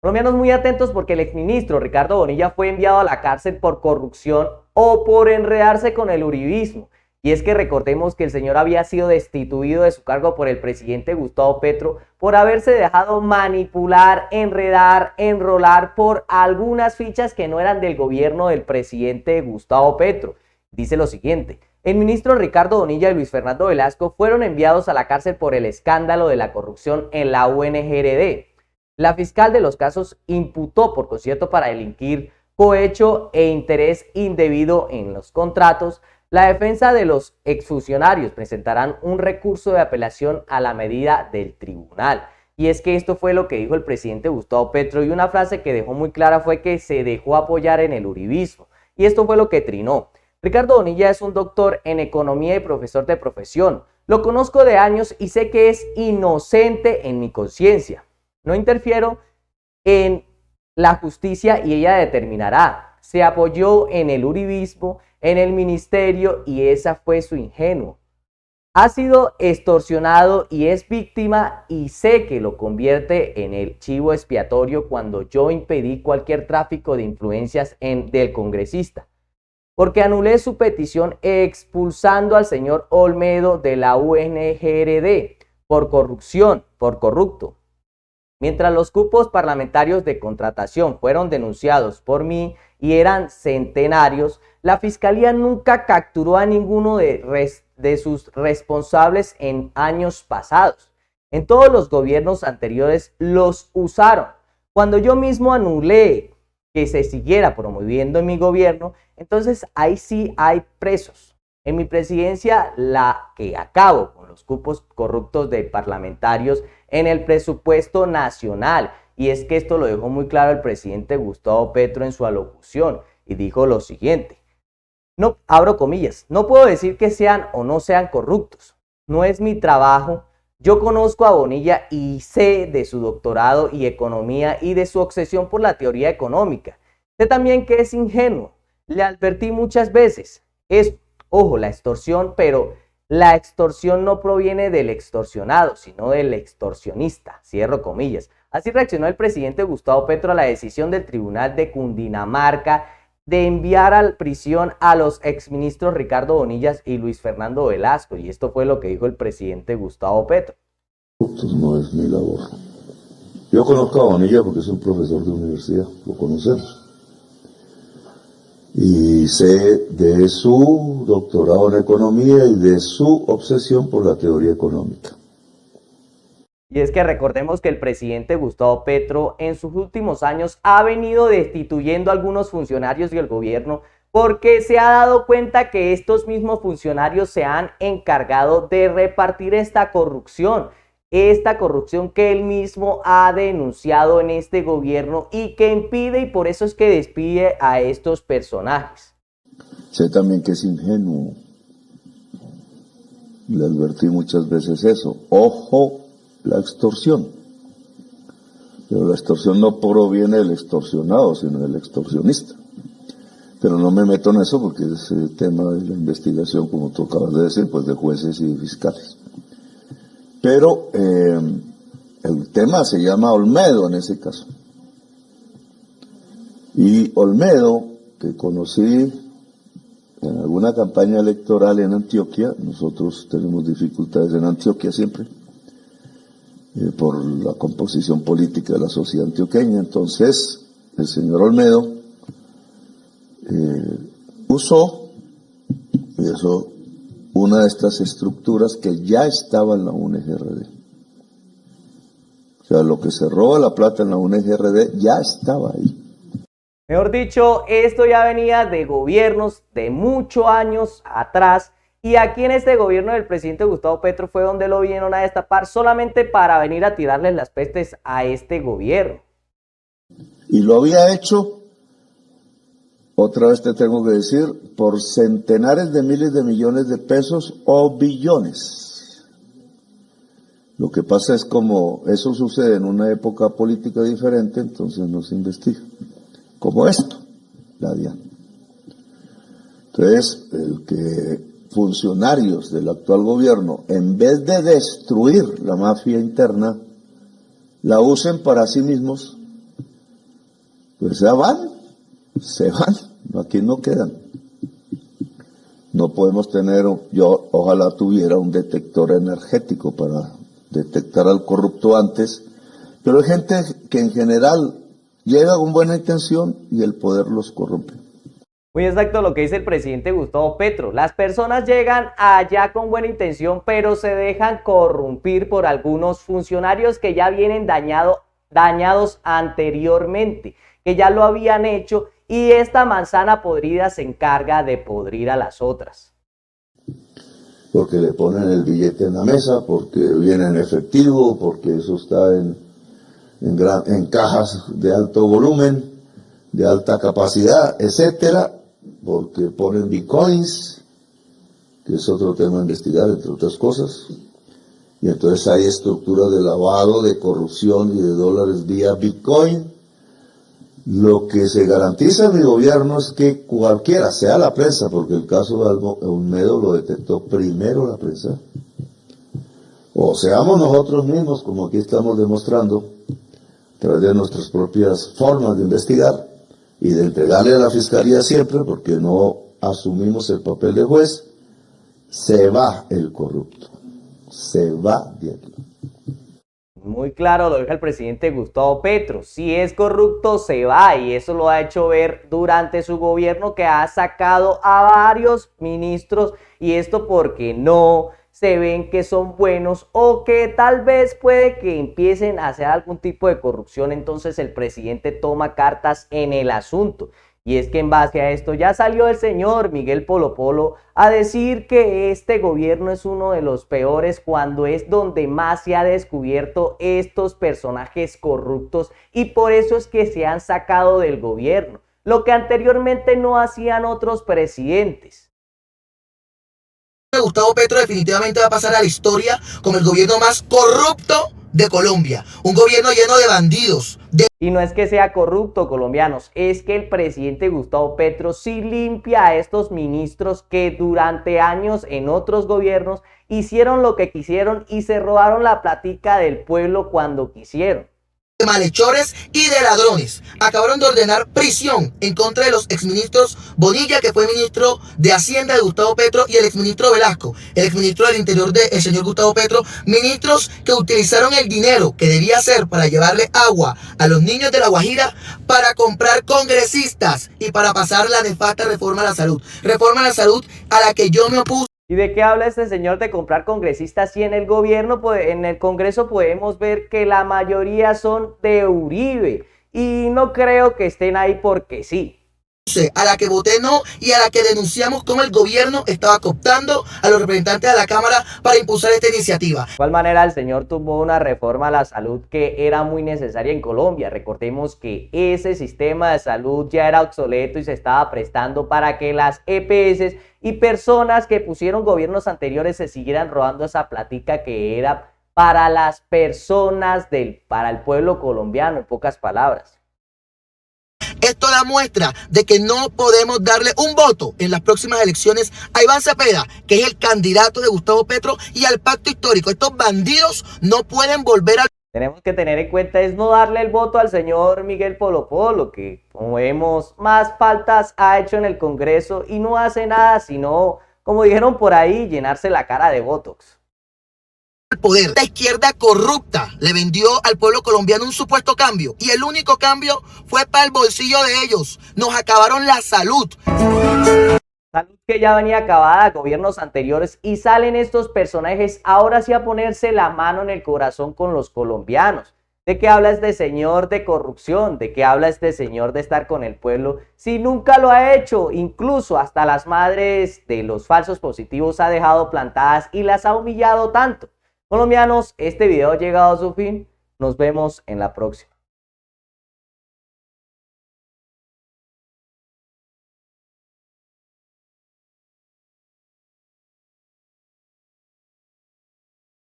Colombianos muy atentos porque el exministro Ricardo Bonilla fue enviado a la cárcel por corrupción o por enredarse con el uribismo. Y es que recordemos que el señor había sido destituido de su cargo por el presidente Gustavo Petro por haberse dejado manipular, enredar, enrolar por algunas fichas que no eran del gobierno del presidente Gustavo Petro. Dice lo siguiente: el ministro Ricardo Bonilla y Luis Fernando Velasco fueron enviados a la cárcel por el escándalo de la corrupción en la UNGRD. La fiscal de los casos imputó por concierto para delinquir, cohecho e interés indebido en los contratos. La defensa de los exfuncionarios presentarán un recurso de apelación a la medida del tribunal. Y es que esto fue lo que dijo el presidente Gustavo Petro, y una frase que dejó muy clara fue que se dejó apoyar en el uribismo. Y esto fue lo que trinó. Ricardo Bonilla es un doctor en economía y profesor de profesión. Lo conozco de años y sé que es inocente en mi conciencia. No interfiero en la justicia y ella determinará. Se apoyó en el uribismo, en el ministerio, y esa fue su ingenuo. Ha sido extorsionado y es víctima, y sé que lo convierte en el chivo expiatorio cuando yo impedí cualquier tráfico de influencias del congresista, porque anulé su petición expulsando al señor Olmedo de la UNGRD por corrupción, por corrupto. Mientras los cupos parlamentarios de contratación fueron denunciados por mí y eran centenarios, la Fiscalía nunca capturó a ninguno de sus responsables en años pasados. En todos los gobiernos anteriores los usaron. Cuando yo mismo anulé que se siguiera promoviendo en mi gobierno, entonces ahí sí hay presos. En mi presidencia, la que acabo con los cupos corruptos de parlamentarios en el presupuesto nacional. Y es que esto lo dejó muy claro el presidente Gustavo Petro en su alocución, y dijo lo siguiente: no, abro comillas, no puedo decir que sean o no sean corruptos, no es mi trabajo. Yo conozco a Bonilla y sé de su doctorado y economía y de su obsesión por la teoría económica. Sé también que es ingenuo, le advertí muchas veces. Es, ojo, la extorsión, pero la extorsión no proviene del extorsionado, sino del extorsionista, cierro comillas. Así reaccionó el presidente Gustavo Petro a la decisión del Tribunal de Cundinamarca de enviar a prisión a los exministros Ricardo Bonilla y Luis Fernando Velasco. Y esto fue lo que dijo el presidente Gustavo Petro. No es mi labor. Yo conozco a Bonilla porque es un profesor de universidad, lo conocemos. Y sé de su doctorado en economía y de su obsesión por la teoría económica. Y es que recordemos que el presidente Gustavo Petro en sus últimos años ha venido destituyendo a algunos funcionarios del gobierno porque se ha dado cuenta que estos mismos funcionarios se han encargado de repartir esta corrupción que él mismo ha denunciado en este gobierno y que impide, y por eso es que despide a estos personajes. Sé también que es ingenuo. Le advertí muchas veces eso. Ojo, la extorsión. Pero la extorsión no proviene del extorsionado, sino del extorsionista. Pero no me meto en eso porque es el tema de la investigación, como tú acabas de decir, pues de jueces y de fiscales. Pero el tema se llama Olmedo en ese caso. Y Olmedo, que conocí en alguna campaña electoral en Antioquia, nosotros tenemos dificultades en Antioquia siempre, por la composición política de la sociedad antioqueña. Entonces, el señor Olmedo usó una de estas estructuras que ya estaba en la UNGRD. O sea, lo que se roba la plata en la UNGRD ya estaba ahí. Mejor dicho, esto ya venía de gobiernos de muchos años atrás, y aquí en este gobierno del presidente Gustavo Petro fue donde lo vinieron a destapar solamente para venir a tirarles las pestes a este gobierno. Y lo había hecho, otra vez te tengo que decir, por centenares de miles de millones de pesos o billones. Lo que pasa es como eso sucede en una época política diferente, entonces no se investiga. Como esto, la DIAN. Entonces, el que funcionarios del actual gobierno, en vez de destruir la mafia interna, la usen para sí mismos pues se van, aquí no quedan. No podemos tener, yo ojalá tuviera un detector energético para detectar al corrupto antes, pero hay gente que en general llega con buena intención y el poder los corrompe. Muy exacto lo que dice el presidente Gustavo Petro. Las personas llegan allá con buena intención, pero se dejan corrompir por algunos funcionarios que ya vienen dañados anteriormente, que ya lo habían hecho, y esta manzana podrida se encarga de podrir a las otras. Porque le ponen el billete en la mesa, porque viene en efectivo, porque eso está en cajas de alto volumen, de alta capacidad, etcétera, porque ponen bitcoins, que es otro tema a investigar, entre otras cosas, y entonces hay estructuras de lavado, de corrupción y de dólares vía bitcoin. Lo que se garantiza en mi gobierno es que cualquiera, sea la prensa, porque el caso de Olmedo lo detectó primero la prensa, o seamos nosotros mismos, como aquí estamos demostrando, a través de nuestras propias formas de investigar y de entregarle a la fiscalía siempre, porque no asumimos el papel de juez, se va el corrupto, se va de aquí. Muy claro lo dijo el presidente Gustavo Petro, si es corrupto se va, y eso lo ha hecho ver durante su gobierno, que ha sacado a varios ministros, y esto porque no se ven que son buenos o que tal vez puede que empiecen a hacer algún tipo de corrupción. Entonces el presidente toma cartas en el asunto. Y es que en base a esto ya salió el señor Miguel Polo Polo a decir que este gobierno es uno de los peores, cuando es donde más se ha descubierto estos personajes corruptos, y por eso es que se han sacado del gobierno, lo que anteriormente no hacían otros presidentes. Gustavo Petro definitivamente va a pasar a la historia como el gobierno más corrupto de Colombia, un gobierno lleno de bandidos. Y no es que sea corrupto, colombianos, es que el presidente Gustavo Petro sí limpia a estos ministros que durante años en otros gobiernos hicieron lo que quisieron y se robaron la platica del pueblo cuando quisieron. De malhechores y de ladrones. Acabaron de ordenar prisión en contra de los exministros Bonilla, que fue ministro de Hacienda de Gustavo Petro, y el exministro Velasco, el exministro del Interior del señor Gustavo Petro, ministros que utilizaron el dinero que debía ser para llevarle agua a los niños de La Guajira para comprar congresistas y para pasar la nefasta reforma a la salud a la que yo me opuse. ¿Y de qué habla este señor de comprar congresistas si en el gobierno, en el Congreso podemos ver que la mayoría son de Uribe? Y no creo que estén ahí porque sí. A la que voté no, y a la que denunciamos cómo el gobierno estaba cooptando a los representantes de la Cámara para impulsar esta iniciativa. De igual manera, el señor tumbó una reforma a la salud que era muy necesaria en Colombia. Recordemos que ese sistema de salud ya era obsoleto y se estaba prestando para que las EPS y personas que pusieron gobiernos anteriores se siguieran robando esa platica que era para las personas para el pueblo colombiano, en pocas palabras. Esto da muestra de que no podemos darle un voto en las próximas elecciones a Iván Cepeda, que es el candidato de Gustavo Petro, y al pacto histórico. Estos bandidos no pueden volver a... Tenemos que tener en cuenta es no darle el voto al señor Miguel Polo Polo, que como vemos más faltas ha hecho en el Congreso y no hace nada sino, como dijeron por ahí, llenarse la cara de botox. El poder. La izquierda corrupta le vendió al pueblo colombiano un supuesto cambio, y el único cambio fue para el bolsillo de ellos. Nos acabaron la salud. Salud que ya venía acabada, gobiernos anteriores, y salen estos personajes ahora sí a ponerse la mano en el corazón con los colombianos. ¿De qué habla este señor de corrupción? ¿De qué habla este señor de estar con el pueblo? Si nunca lo ha hecho, incluso hasta las madres de los falsos positivos ha dejado plantadas y las ha humillado tanto. Colombianos, este video ha llegado a su fin. Nos vemos en la próxima.